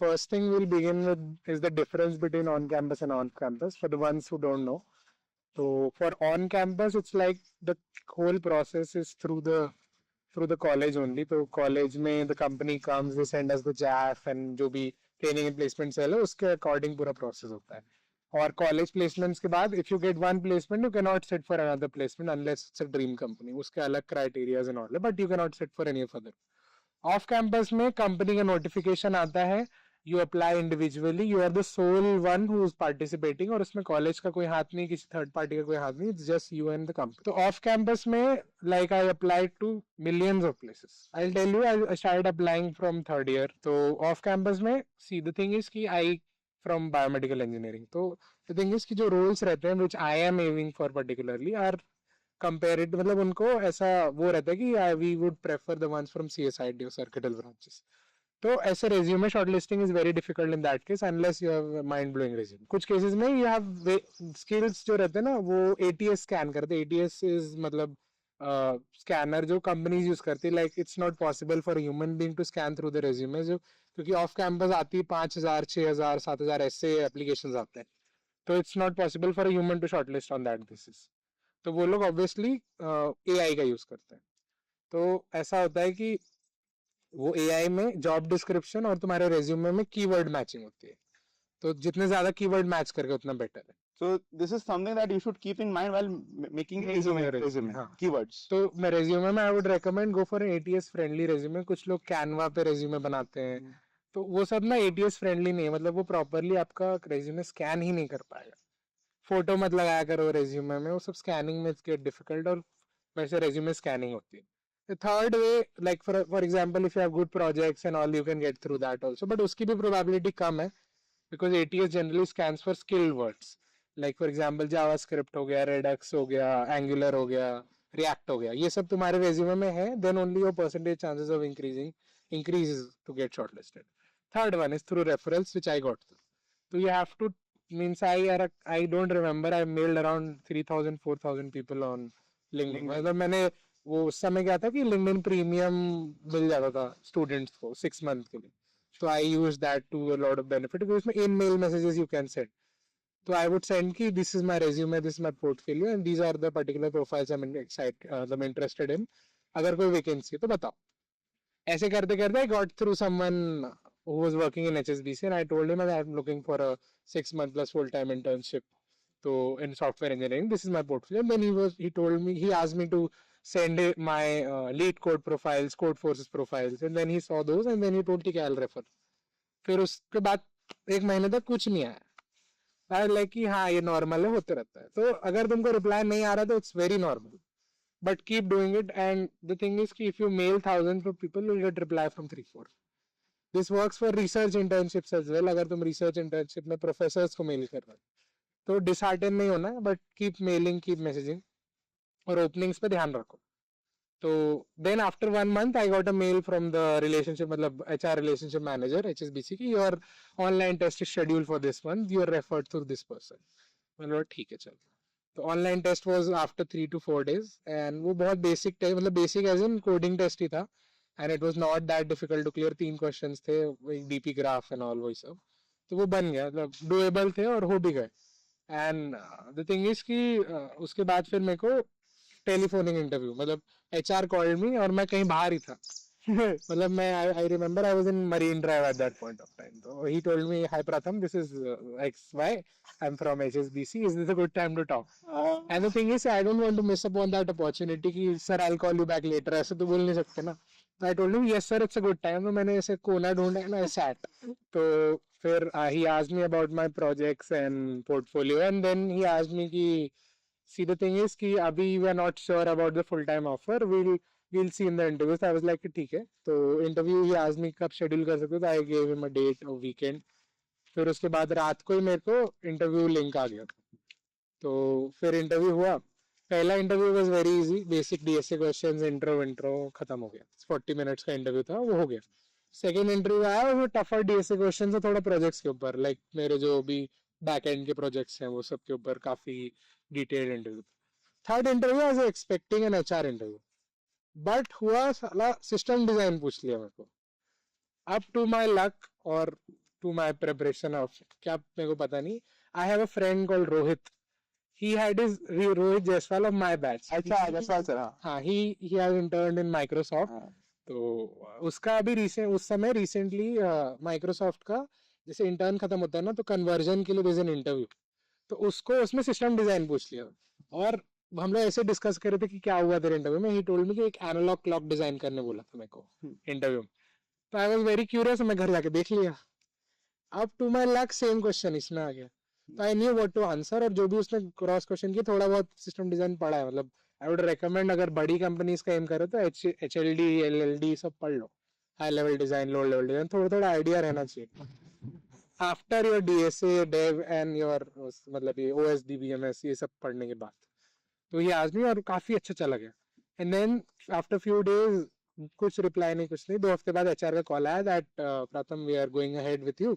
first thing we'll begin with is the difference between on campus and off campus for the ones who don't know. So for on campus, it's like the whole process is through the college only. So college में the company comes, they send us the JAF and जो भी training and placement cell है उसके according पूरा process होता है. और college placements के बाद if you get one placement you cannot sit for another placement unless it's a dream company. उसके अलग criterias and all है, but you cannot sit for any further. Off campus में company का notification आता है, you apply individually, you are the sole one who is participating और उसमें college का कोई हाथ नहीं, किसी third party का कोई हाथ नहीं, it's just you and the company. तो off campus में like I applied to millions of places. I'll tell you, I started applying from third year. तो off campus में see the thing is कि I from biomedical engineering. तो the thing is कि जो roles रहते हैं which I am aiming for particularly are compared, मतलब उनको ऐसा वो रहता है कि we would prefer the ones from CSID or circuital branches. तो ऐसे resume shortlisting is very difficult in that case unless you have a mind blowing resume. कुछ cases में you have skills जो रहते हैं ना वो ATS scan करते हैं. ATS is मतलब scanner जो companies use करती है, like it's not possible for a human being to scan through the resume जो क्योंकि off campus आती है 5,000 6,000 7,000 ऐसे applications आते हैं, तो it's not possible for a human to shortlist on that basis. तो वो लोग ऑब्वियसली AI का यूज करते हैं. तो ऐसा होता है कि वो AI में जॉब डिस्क्रिप्शन और तुम्हारे रेज्यूमे में कीवर्ड मैचिंग होती है, तो जितने ज्यादा कीवर्ड मैच करके उतना बेटर है. So this is something that you should keep in mind while making resume. हाँ. Keywords. तो मैं रेज्यूमे में I would recommend go for ATS friendly resume. कुछ लोग कैनवा पे रेज्यूमे बनाते हैं, तो वो सब ना ATS फ्रेंडली नहीं है, मतलब वो प्रॉपरली आपका रेज्यूमे स्कैन ही नहीं कर पाएगा. फोटो मत लगाया करो रेज्यूमे में, वो सब स्कैनिंग में गेट डिफिकल्ट और वैसे रेज्यूमे स्कैनिंग होती है. The third way, like for example, if you have good projects and all, you can get through that also. But उसकी भी probability कम है, because ATS generally scans for skilled words. Like for example, JavaScript हो गया, Redux हो गया, Angular हो गया, React हो गया. ये सब तुम्हारे resume में है, then only your percentage chances of increases to get shortlisted. Third one is through referrals, which I got through. So you have to means I don't remember, I mailed around 3,000 4,000 people on LinkedIn. मतलब मैंने वो उस समय क्या था कि LinkedIn premium मिल जाता था स्टूडेंट्स को 6 month के लिए, तो I use that to a lot of benefit because उसमें in mail messages you can send. तो आई वुड सेंड कि this is my resume, this is my portfolio and these are the particular profiles I am interested in, अगर कोई vacancy है तो बताओ. ऐसे करते करते I got through someone who was working in HSBC and I told him that I'm looking for a 6 month plus full time internship to in software engineering, this is my portfolio. And then he asked me to send my lead code profiles, code forces profiles, and then he saw those and then he told कि I'll refer. फिर उसके बाद 1 महीने तक कुछ नहीं आया. I like कि हाँ ये नॉर्मल है, होते रहता है. तो अगर तुमको रिप्लाई नहीं आ रहा तो it's very normal, but keep doing it. And the thing is कि if you mail thousands of people, you'll get reply from 3-4. This works for research internships as well. अगर तुम research internship में professors को mail कर रहे हो तो dishearten नहीं होना, but keep mailing, keep messaging और openings पे ध्यान रखो. तो then after 1 month I got a mail from the relationship मतलब HR relationship manager HSBC कि your online test is scheduled for this month, you are referred through this person. मतलब ठीक है चलो. तो online test was after 3 to 4 days and वो बहुत basic test, मतलब basic as in coding test ही था. And it was not that difficult to clear. 3 questions थे, वही DP graph and all वही सब, तो वो बन गया, मतलब doable थे और हो भी गए. And the thing is कि उसके बाद फिर मेरे को टेलीफोनिक इंटरव्यू, मतलब HR called me और मैं कहीं बाहर ही था. मतलब मैं I remember I was in Marine Drive at that point of time. So he told me, hi Pratham, this is XY, I'm from HSBC, is this a good time to talk? And the thing is I don't want to miss upon that opportunity कि sir I'll call you back later, ऐसे तो बोल नहीं सकते ना. I told him yes sir it's a good time. तो मैंने ऐसे कोना ढूंढा ना, sat. तो फिर he asked me about my projects and portfolio and then he asked me कि see the thing is कि अभी we are not sure about the full time offer, we'll see in the interview. So I was like ठीक है. तो interview he asked me कब schedule कर सकते हो, तो I gave him a date of weekend. फिर उसके बाद रात को ही मेरे को interview link आ गया. तो फिर interview हुआ. पहला interview was very easy, basic DSA questions, intro खत्म हो गया. 40 मिनट्स का इंटरव्यू था, वो हो गया. सेकंड इंटरव्यू आया, वो टफर DSA क्वेश्चंस है, थोड़ा प्रोजेक्ट्स के ऊपर, लाइक मेरे जो भी बैक एंड के प्रोजेक्ट्स हैं वो सब के ऊपर काफी detailed interview. Third interview I was expecting N HR interview, but हुआ साला सिस्टम डिजाइन पूछ लिया मेरे को. अप टू माय लक और to my preparation of क्या मेरे को पता नहीं. I have a friend called Rohit. He had his Rohit Jaiswal of my batch. अच्छा जसवाल सर हाँ हाँ, he has interned in Microsoft. हाँ तो उसका अभी उस समय रिसेंटली माइक्रोसॉफ्ट का जैसे इंटर्न खत्म होता है ना, तो कन्वर्जन के लिए देयर इज एन इंटरव्यू. तो उसको उसमें सिस्टम डिजाइन पूछ लिया. और हम लोग ऐसे डिस्कस कर रहे थे कि क्या हुआ तेरे इंटरव्यू में. ही टोल्ड मी कि एक एनालॉग क्लॉक डिजाइन करने बोला था मेरे को इंटरव्यू में. तो आई वाज वेरी क्यूरियस, मैं घर जाके देख लिया. अब to my luck same question इसमें आ गया. तो I knew what to answer. और जो भी उसने क्रॉस क्वेश्चन किया, थोड़ा बहुत सिस्टम डिजाइन पढ़ा है. मतलब आई वुड रेकमेंड, अगर बड़ी कंपनीज का एम करो तो HLD LLD सब पढ़ लो. High level design, low level design, थोड़ा थोड़ा आइडिया रहना चाहिए. After your DSA dev and your मतलब ये OSD BMS ये सब पढ़ने के बाद तो ये आज नहीं, और काफी अच्छा चला गया. And then after few days कुछ रिप्लाई नहीं, कुछ नहीं. 2 हफ्ते बाद HR का कॉल आया that Pratham we are going ahead with you,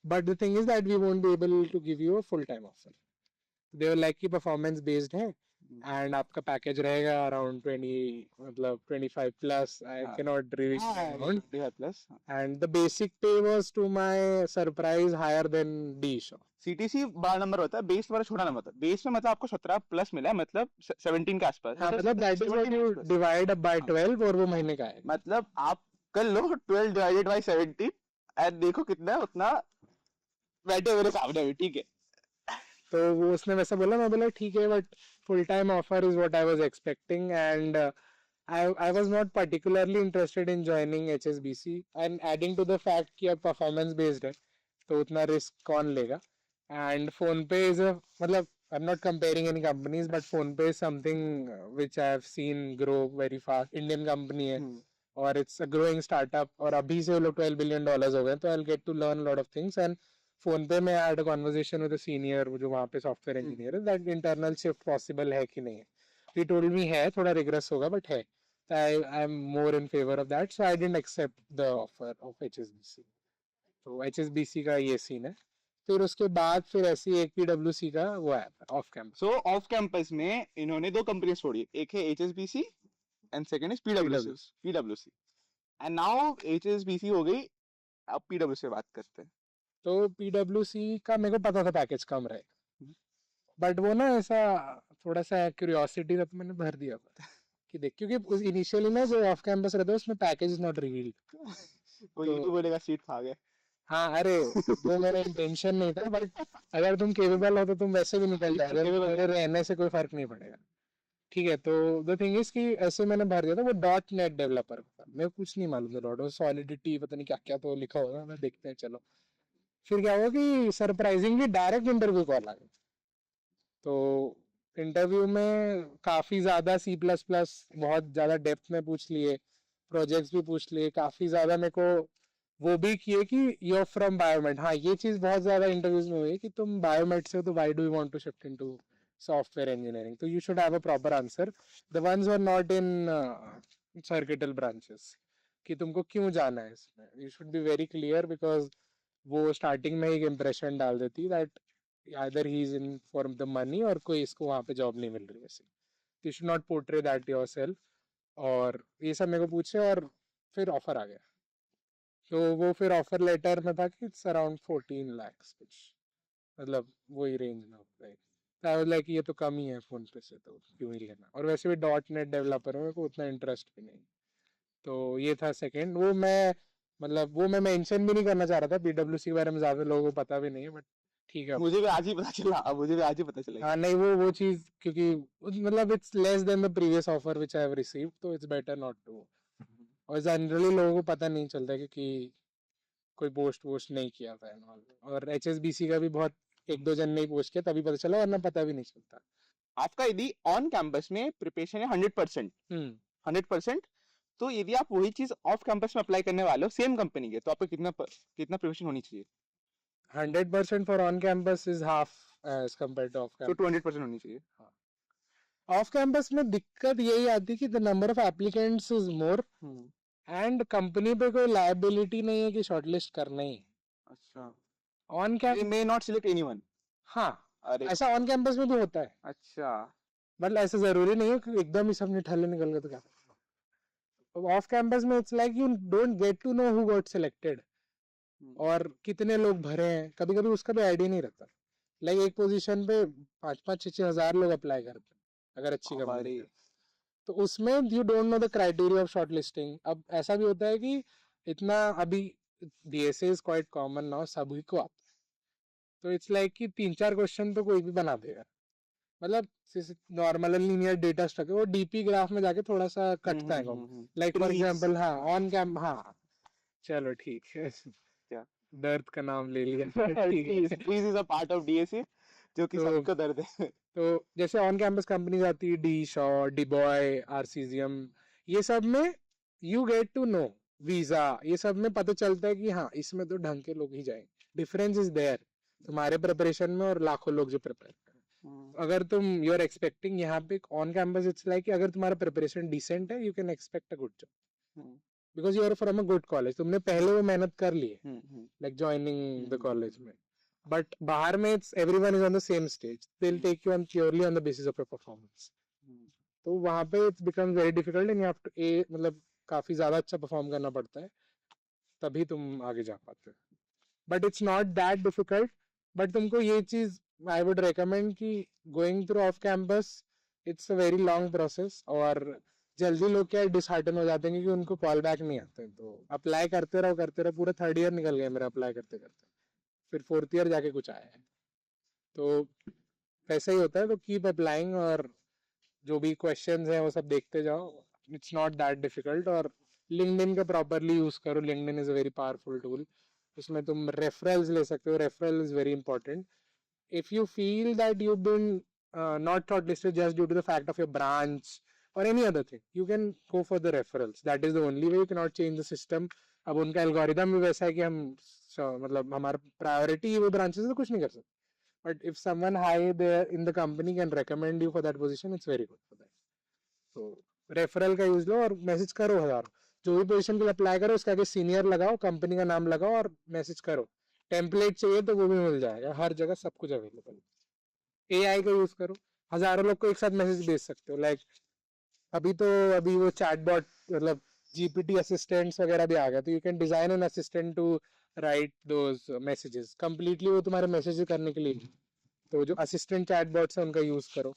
but the thing is that we won't be able to give you a full time offer. They were like कि performance based है and आपका package रहेगा around 20 मतलब 25 plus. I हाँ. Can not reveal. Plus And the basic pay was, to my surprise, higher than D Shaw. CTC बड़ा number होता है, base वाला छोटा नंबर होता है. बेस में मतलब आपको 17 प्लस मिला है, मतलब 17 के आसपास. हाँ, मतलब that is what you 17 plus. divide up by 12 और वो महीने का है. मतलब आप कर लो 12 डिवाइडेड बाय 17 एंड देखो कितना है, उतना बैठे मेरे सामने भी. ठीक है. तो वो उसने वैसा बोला, मैं बोला ठीक है, but full time offer is what I was expecting. And I was not particularly interested in joining HSBC. And adding to the fact कि अब performance based है, तो उतना risk कौन लेगा. And PhonePe is a मतलब I'm not comparing any companies, but PhonePe is something which I have seen grow very fast. Indian company है और it's a growing startup. और अभी से वो लोग $12 billion हो गए, तो I'll get to learn a lot of things. And PhonePe में I had a conversation with a senior जो वहाँ पे software engineer है, that internal shift possible है कि नहीं है. He told me है, थोड़ा rigorous होगा, but है. I'm more in favor of that, so I didn't accept the offer of HSBC. तो HSBC का ये सीन है. फिर उसके बाद फिर ऐसी एक PwC का वो आया था off campus. So of campus में इन्होंने 2 कंपनियां छोड़ी, एक है HSBC and second is PwC. And now HSBC हो गई, अब PwC से बात करते हैं. तो PwC का मेरे को पता था पैकेज कम रहेगा, बट वो ना ऐसा थोड़ा सा क्यूरियोसिटी था, तो मैंने भर दिया था कि देख, क्योंकि इनिशियली ना जो ऑफ कैंपस रहता है उसमें पैकेज इज नॉट रिवील्ड. कोई तो बोलेगा सीट खा गए. हाँ, अरे वो मेरा इंटेंशन नहीं था, बट अगर तुम केपेबल हो तो तुम वैसे भी निकल जाओगे, रहने से कोई फर्क नहीं पड़ेगा. ठीक है. तो द थिंग इज कि ऐसे मैंने भर दिया था. वो .NET डेवलपर था, मेरे को कुछ नहीं मालूम था. डॉट सॉलिडिटी पता नहीं क्या क्या तो लिखा होगा, मैं देखते हैं चलो. फिर क्या हुआ कि सरप्राइजिंगली डायरेक्ट इंटरव्यू कॉल आ गया. तो इंटरव्यू में काफी ज्यादा C++ बहुत ज्यादा डेप्थ में पूछ लिए, प्रोजेक्ट्स भी पूछ लिए, काफी ज्यादा मेरे को वो भी किए कि you're from बायोमेट. हाँ, ये चीज बहुत ज्यादा इंटरव्यूज में हुई कि तुम बायोमेट से हो, तो why do you want to shift into software engineering? तो you should have a proper answer. The ones who are not in circuital branches कि तुमको क्यों जाना है इसमें. You should be very clear, because वो स्टार्टिंग में एक इम्प्रेशन डाल देती that either he is in for the money और कोई इसको वहाँ पे जॉब नहीं मिल रही वैसे. You should not portray that yourself. और ये सब मेरे को पूछे और फिर ऑफर आ गया. तो वो फिर ऑफर लेटर में था कि इट्स अराउंड 14 lakhs कुछ, मतलब वही रेंज में होता है. आई वाज लाइक ये तो कम ही है फोन पे से, तो क्यों ही लेना. और वैसे भी .NET डेवलपर में को उतना इंटरेस्ट भी नहीं. तो ये था सेकंड. वो मैं मतलब वो मैं मेंशन भी नहीं करना चाह रहा था. PwC के बारे में ज्यादा लोगों को पता भी नहीं है, बट ठीक है. मुझे भी आज ही पता चला, अब मुझे भी आज ही पता चला. हाँ, नहीं वो चीज, क्योंकि मतलब it's less than the previous offer which I have received, तो इट्स बेटर नॉट टू. और जनरली लोगों को पता नहीं चलता क्योंकि कोई पोस्ट नहीं किया था. और HSBC का भी बहुत 1-2 जन नहीं पोस्ट किया, तभी पता चला, वरना पता भी नहीं चलता. आपका यदि ऑन कैंपस में प्रिपरेशन है 100%, 100%, तो यदि आप वही चीज ऑफ कैंपस में अप्लाई करने वाले हो सेम कंपनी के, तो आपको कितना प्रिपरेशन होनी चाहिए? 100% for on campus is half as compared to off campus. तो 200% होनी चाहिए. ऑफ कैंपस में दिक्कत यही आती है कि the number of applicants is more, and company पे कोई लायबिलिटी नहीं है कि शॉर्टलिस्ट करना ही. अच्छा. On campus may not select anyone. हाँ, अरे ऐसा ऑन कैंपस में भी होता है. अच्छा. मतलब ऐसा जरूरी नहीं है कि एकदम ही सब निठल्ले निकल गए तो क्या. ऑफ कैंपस में it's like you don't get to know who got selected. और कितने लोग भरे हैं, कभी कभी उसका भी आइडिया नहीं रहता. लाइक एक पोजीशन पे 5-5 6 6 हजार लोग अप्लाई करते हैं अगर अच्छी कंपनी है. तो उसमें you don't know the criteria of short listing. अब ऐसा भी होता है कि इतना अभी BSA is quite common now, सभी को आता है. तो इट्स लाइक कि 3-4 क्वेश्चन तो कोई भी बना देगा. मतलब नॉर्मल लीनियर डेटा स्ट्रक्चर वो डीपी ग्राफ में जाके थोड़ा सा कटता है. लाइक फॉर एग्जांपल हाँ ऑन कैम हाँ चलो ठीक है. क्या? दर्द का नाम ले लिया. ठीक है. Trees is a part of DSA जो कि तो सबको दर्द है. तो जैसे ऑन कैंपस कंपनीज आती है, डी शॉ, डिबॉय, आरसीजीएम, ये सब में you get to know visa, ये सब में पता चलता है कि हाँ इसमें तो ढंग के लोग ही जाएंगे. डिफरेंस इज देयर तुम्हारे प्रिपरेशन में और लाखों लोग जो प्रिपेयर कर रहे हैं. अगर तुम यू आर एक्सपेक्टिंग यहाँ पे ऑन कैंपस, इट्स लाइक अगर तुम्हारा प्रिपरेशन डिसेंट है, you can expect a good job because you are from a good college. तुमने पहले वो मेहनत कर ली है लाइक ज्वाइनिंग द कॉलेज में. But बाहर में it's everyone is on the same stage. They'll take you on purely on the basis of your performance. तो वहाँ पे it becomes very difficult and you have to मतलब काफी ज्यादा अच्छा परफॉर्म करना पड़ता है तभी तुम आगे जा पाते हो. But it's not that difficult. But तुमको ये चीज I would recommend कि going through off campus it's a very long process. और जल्दी लोग क्या डिसहार्टन हो जाते हैं कि उनको कॉल बैक नहीं आते. तो अप्लाई करते रहो पूरा 3rd ईयर निकल गया मेरा अप्लाई करते करते. फिर 4th ईयर जाके कुछ आया है. तो वैसा ही होता है. तो कीप अप्लाइंग और जो भी क्वेश्चंस हैं वो सब देखते जाओ. It's not that difficult. और लिंक्डइन का प्रॉपरली यूज करो. LinkedIn is a very powerful tool. उसमें तुम रेफरल्स ले सकते हो. Referral is very important. If you feel that you been not shortlisted just due to the fact of your branch or any other thing, you can go for the referrals. That is the only way. You cannot change the system. अब उनका algorithm भी वैसा है कि हम मतलब हमारा priority वो ब्रांचेस तो कुछ नहीं कर सकते. But if someone high there in the company can recommend you for that position, it's very good for that. So referral का यूज लो और मैसेज करो. हजार जो भी पोजीशन के लिए अप्लाई करो उसके आगे सीनियर लगाओ, कंपनी का नाम लगाओ और मैसेज करो. टेम्पलेट चाहिए तो वो भी मिल जाएगा. हर जगह सब कुछ अवेलेबल. एआई का यूज करो. हजारों लोग को एक साथ मैसेज भेज सकते हो. लाइक अभी वो चैटबॉट मतलब जीपीटी असिस्टेंट्स वगैरह भी आ गया. तो you can design an assistant to write those messages completely वो तुम्हारे मैसेज करने के लिए. तो जो असिस्टेंट चैटबॉट्स है उनका यूज करो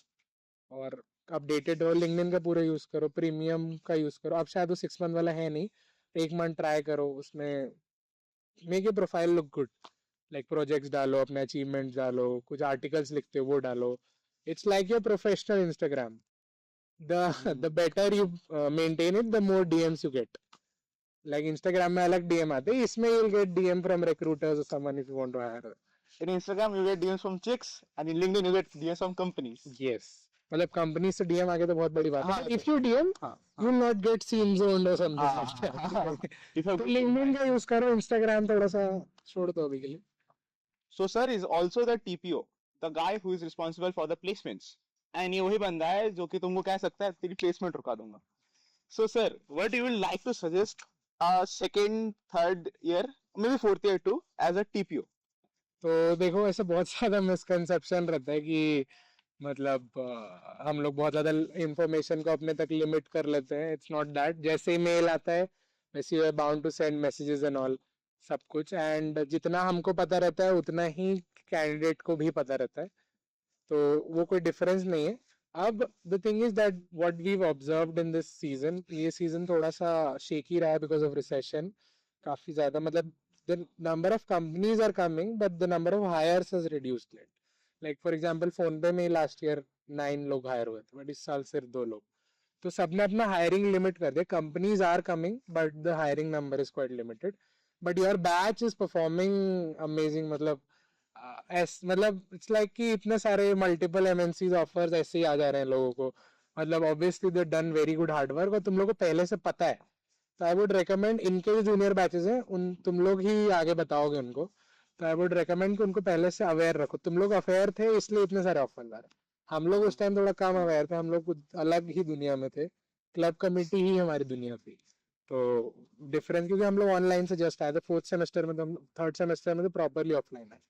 और अपडेटेड हो. लिंक्डइन का पूरा यूज करो. प्रीमियम का यूज करो. अब शायद वो 6 मंथ वाला है नहीं. 1 मंथ ट्राई करो. उसमें make your profile look good. Like projects डालो, अपने अचीवमेंट्स डालो, कुछ आर्टिकल्स लिखते हो वो डालो. It's like your professional Instagram. the better you maintain it, the more DMs you get. Like Instagram में अलग DM आते हैं, इसमें you'll get DM from recruiters or someone if you want to hire. In Instagram you get DMs from chicks and in LinkedIn you get DMs from companies. Yes. मतलब company से DM आगे तो बहुत बड़ी बात है. इफ यू डीएम हाँ, you will not get seen zoned और हाँ, समथिंग. तो लिंक्डइन का यूज करो. इंस्टाग्राम थोड़ा सा छोड़ दो अभी के लिए. So sir is also the TPO, the guy who is responsible for the placements. And ये वही बंदा है जो कि तुमको कह सकता है तेरी placement रुका दूंगा. So sir, what you would like to suggest second, third year, maybe 4th year too, as a TPO? तो देखो ऐसे बहुत ज्यादा मिसकंसेप्शन रहता है कि मतलब हम लोग बहुत ज्यादा इंफॉर्मेशन को अपने तक लिमिट कर लेते हैं. It's not that. जैसे ही मेल आता है वैसे you are bound to send messages and all सब कुछ. एंड जितना हमको पता रहता है उतना ही कैंडिडेट को भी पता रहता है. तो वो कोई डिफरेंस नहीं है. अब the thing is that what we observed in this season, ये सीजन थोड़ा सा शेकी रहा है बिकॉज ऑफ रिसेशन. काफी ज्यादा मतलब the number of companies are coming but the number of hires has reduced. like for example phone पे में लास्ट ईयर 9 लोग हायर हुए थे बट इस साल सिर्फ 2 लोग. तो सबने अपना हायरिंग लिमिट कर दिया. Companies are coming but the hiring number is quite limited. But your batch is performing amazing. मतलब इट्स लाइक कि इतने सारे मल्टीपल एमएनसीज ऑफर्स ऐसे ही आ जा रहे हैं लोगों को. मतलब obviously they done very good hard work और तुम लोगों को पहले से पता है. तो आई वुड रिकमेंड इनके जो जूनियर बैचेस हैं उन तुम लोग ही आगे बताओगे उनको. तो आई वुड रिकमेंड कि उनको पहले से अवेयर रखो. तुम लोग अवेयर थे इसलिए इतने सारे ऑफर आ रहे. हम लोग उस टाइम थोड़ा कम अवेयर थे. हम लोग कुछ अलग ही दुनिया में थे. क्लब कमेटी ही हमारी दुनिया थी. तो डिफरेंस क्योंकि हम लोग ऑनलाइन से जस्ट आए थे. 4th सेमेस्टर में तो हम 3rd सेमेस्टर में तो प्रॉपरली ऑफलाइन आए.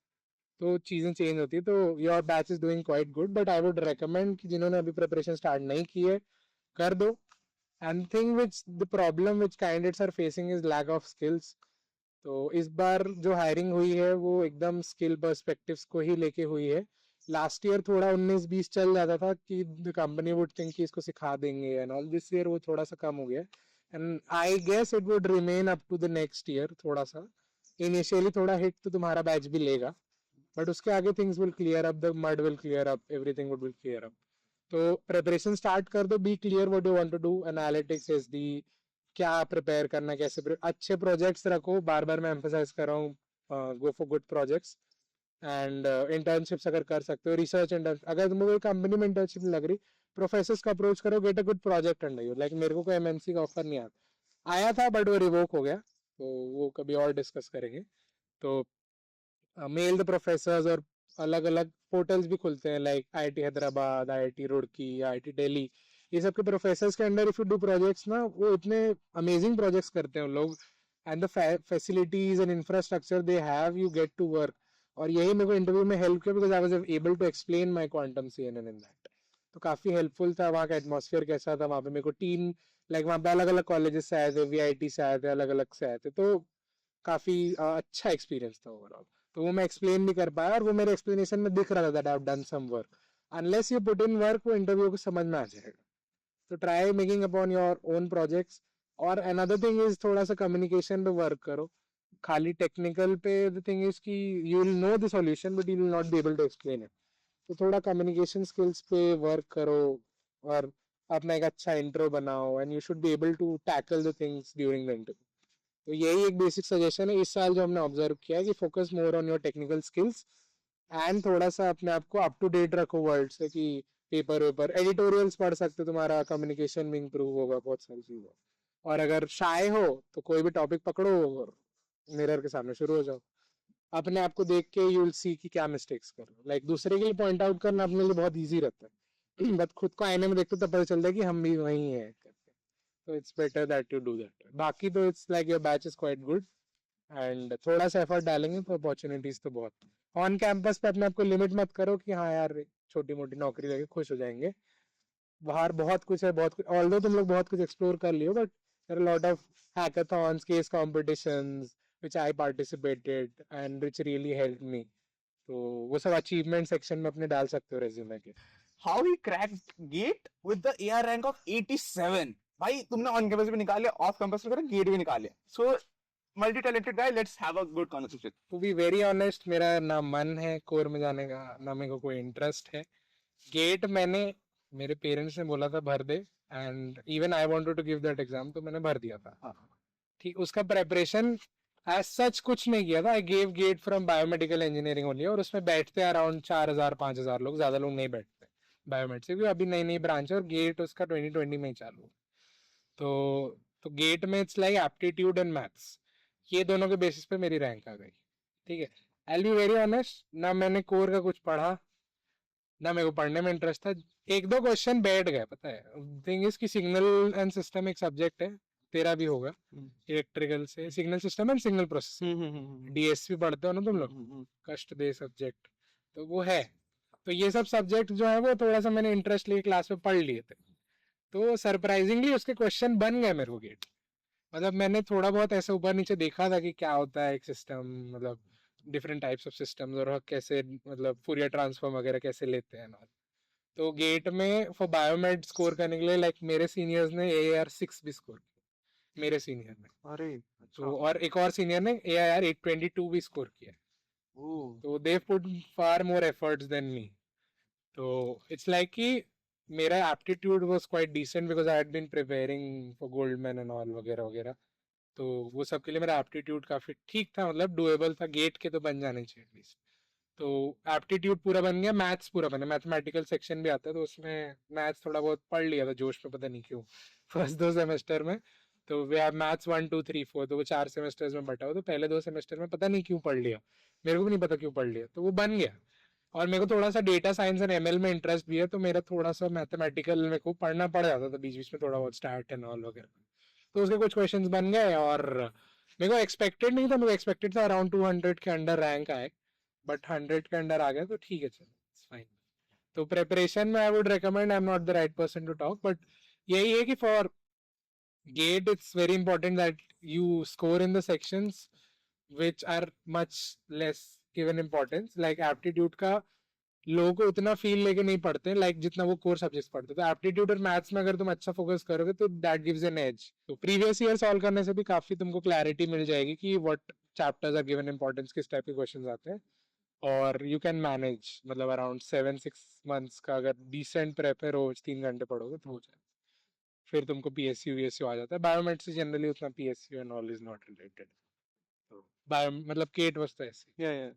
तो चीजें चेंज होती है. तो your batch is doing quite good. But I would recommend कि जिन्होंने अभी प्रिपरेशन स्टार्ट नहीं की है कर दो. And thing which the problem which candidates are facing is lack of skills. तो इस बार जो हायरिंग हुई है वो एकदम स्किल पर्सपेक्टिव्स को ही लेके हुई है. लास्ट ईयर थोड़ा 19-20 चल जाता था कि द कंपनी वुड थिंक कि इसको सिखा देंगे एंड ऑल. दिस ईयर वो थोड़ा सा कम हो गया and I guess it would remain up to the next year. थोड़ा सा इनिशियली थोड़ा हिट तो तुम्हारा बैच भी लेगा, बट उसके आगे things will clear up, the mud will clear up, everything would will clear up. तो प्रिपरेशन स्टार्ट कर दो. Be clear what you want to do. Analytics, SD, क्या प्रिपेयर करना, कैसे अच्छे प्रोजेक्ट्स रखो. बार बार मैं एम्फेसाइज कर रहा हूँ, go for good projects and internships अगर कर सकते हो, रिसर्च इंटर्न. अगर तुम्हें कोई कंपनी में इंटर्नशिप लग रही, प्रोफेसर्स का अप्रोच करो, get a good project under you. Like मेरे को कोई एमएनसी का ऑफर नहीं आया था बट वो रिवोक हो गया, तो वो कभी और डिस्कस करेंगे. तो मेल द प्रोफेसर्स, और अलग अलग पोर्टल्स भी खुलते हैं like IIT Hyderabad, IIT Roorkee, IIT Delhi. ये सब के प्रोफेसर्स के under if you do projects ना, वो इतने अमेजिंग प्रोजेक्ट्स करते हैं लोग. And the facilities and infrastructure they have, you get to work. और यही मेरे को इंटरव्यू में हेल्प किया because I was able to explain my quantum CNN in that. तो काफी हेल्पफुल था. वहाँ का एटमॉस्फेयर कैसा था, वहाँ पे मेरे को टीम, लाइक वहाँ पे अलग अलग कॉलेजेस से आए थे, वीआईटी से आए थे, अलग अलग से आए थे. तो काफी अच्छा एक्सपीरियंस था ओवरऑल. तो वो मैं एक्सप्लेन भी कर पाया और वो मेरे एक्सप्लेनेशन में दिख रहा था that I have done some work. Unless you put in work, वो इंटरव्यू को समझ में आ जाएगा. तो try making upon your own projects. और अनदर थिंग इज थोड़ा सा कम्युनिकेशन पे वर्क करो. खाली टेक्निकल पे द थिंग इज कि you will know the solution but you will not be able to explain it. तो थोड़ा कम्युनिकेशन स्किल्स पे वर्क करो और अपना एक अच्छा इंट्रो बनाओ and you should be able to tackle the things during the interview. तो यही एक बेसिक सजेशन है इस साल जो हमने ऑब्जर्व किया है कि focus more on your technical skills and थोड़ा सा अपने आप को अप टू डेट रखो वर्ल्ड से. कि पेपर वेपर एडिटोरियल्स पढ़ सकते हो, तुम्हारा कम्युनिकेशन भी इंप्रूव होगा, बहुत सारी चीजें. और अगर शाय हो तो कोई भी टॉपिक पकड़ो और मिरर के सामने शुरू हो जाओ. अपने आप को देख के यू विल सी कि क्या मिस्टेक्स कर रहे हो. लाइक दूसरे के लिए पॉइंट आउट करना अपने लिए बहुत ईजी रहता है बट खुद को आईने में देखते तो पता चलता है कि हम भी वही हैं. तो it's better that you do that. बाकी तो it's like your batch is quite good and थोड़ा सा एफर्ट डालेंगे तो अपॉर्चुनिटीज तो बहुत. ऑन कैंपस पे अपने आप को लिमिट मत करो कि हाँ यार छोटी मोटी नौकरी लगे खुश हो जाएंगे. बाहर बहुत कुछ है, बहुत कुछ. ऑल्दो तुम लोग बहुत कुछ एक्सप्लोर कर लियो but there are lot of hackathons, case competitions which I participated and which really helped me. तो वो सब अचीवमेंट सेक्शन में अपने डाल सकते हो रेज्यूमे के. How he cracked GATE with the AR rank of 87. भाई तुमने ऑन कैंपस भी निकाल लिया, ऑफ कैंपस में गेट भी निकाल लिया. So multi talented guy, let's have a good conversation. To be very honest, मेरा ना मन है कोर में जाने का, ना मेरे को कोई इंटरेस्ट है. गेट मैंने, मेरे पेरेंट्स ने बोला था भर दे and even I wanted to give that exam, तो मैंने भर दिया था. ठीक, उसका प्रेपरेशन एज सच कुछ नहीं किया था. I gave get from biomedical engineering only, और उसमें बैठते अराउंड 4000-5000 लोग, ज्यादा लोग नहीं बैठते बायोमेड से, क्योंकि अभी नई नई ब्रांच है और गेट उसका 2020 में ही चालू. तो गेट में it's like aptitude and maths, ये दोनों के बेसिस पे मेरी रैंक आ गई. ठीक है, आई बी वेरी ऑनेस्ट, ना मैंने कोर का कुछ पढ़ा, ना मेरे को पढ़ने में इंटरेस्ट था. एक दो क्वेश्चन बैठ गए. पता है थिंग इज कि सिग्नल एंड सिस्टम एक सब्जेक्ट है, तेरा भी होगा इलेक्ट्रिकल से, signal system and signal processing, DSP पढ़ते हो ना तुम लोग, कष्ट दे सब्जेक्ट. तो वो है. तो ये सब सब्जेक्ट जो है वो थोड़ा सा मैंने इंटरेस्ट लिए क्लास में पढ़ लिए थे. तो सरप्राइजिंगली उसके क्वेश्चन बन गए मेरे को गेट. मतलब मैंने थोड़ा बहुत ऐसे ऊपर नीचे देखा था कि क्या होता है एक सिस्टम, मतलब डिफरेंट टाइप्स ऑफ सिस्टम्स, और कैसे मतलब फूरियर ट्रांसफॉर्म वगैरह कैसे लेते हैं ना. तो गेट में फॉर बायोमेड स्कोर करने के लिए लाइक मेरे सीनियर्स ने AIR 6 भी स्कोर किया, मेरे सीनियर ने. अरे तो और एक और सीनियर ने AIR 822 भी स्कोर किया. तो they put far more efforts than me. तो इट्स लाइक कि मेरा aptitude was quite decent because I had been preparing for Goldman and all वगैरह वगैरह. तो वो सब के लिए मेरा एप्टीट्यूड काफी ठीक था, मतलब डुएबल था. गेट के तो बन जाने चाहिए एटलीस्ट. तो एप्टीट्यूड पूरा बन गया, मैथ्स पूरा बना. मैथमेटिकल सेक्शन भी आता है तो उसमें मैथ्स थोड़ा बहुत पढ़ लिया था जोश में, पता नहीं क्यों फर्स्ट 2 सेमेस्टर में. तो वे हैव मैथ्स 1 2 3 4, तो वो 4 सेमेस्टर्स में बटा हो. तो पहले 2 सेमेस्टर में पता नहीं क्यों पढ़ लिया, मेरे को भी नहीं पता क्यों पढ़ लिया, तो वो बन गया. और मेरे को थोड़ा सा डेटा साइंस एंड ML में इंटरेस्ट भी है, तो मेरा थोड़ा सा मैथमेटिकल मेरे को पढ़ना पड़ जाता था बीच बीच में, थोड़ा बहुत स्टैट एंड ऑल वगैरह. तो उसके कुछ क्वेश्चंस बन गए और मेरे को एक्सपेक्टेड नहीं था, मेरे को एक्सपेक्टेड था अराउंड 200 के अंडर रैंक आए, बट 100 के अंडर आ गया, तो ठीक है, चलो इट्स फाइन. तो प्रिपरेशन में I would recommend, I am not the right person to talk, but यही है कि for GATE it's very important that you score in the sections which are much less given importance. Like aptitude का लोगों को उतना feel लेके नहीं पढ़ते लाइक जितना वो कोर सब्जेक्ट्स पढ़ते. तो एप्टीट्यूड और मैथ्स में अगर तुम अच्छा फोकस करोगे तो दैट गिव्स एन एज. तो प्रीवियस ईयर सॉल्व करने से भी काफी तुमको क्लैरिटी मिल जाएगी कि what chapters are given importance, किस टाइप के क्वेश्चंस आते हैं. और यू कैन मैनेज, मतलब अराउंड 7-6 मंथ्स का अगर डिसेंट प्रेप है, रोज 3 घंटे पढ़ोगे तो हो जाए. फिर तुमको पीएसयू वीएसयू आ जाता है. बायोमेट से जनरली उतना PSU and all is not related. तो बायो मतलब केट वाज तो ऐसे. Yeah, yeah.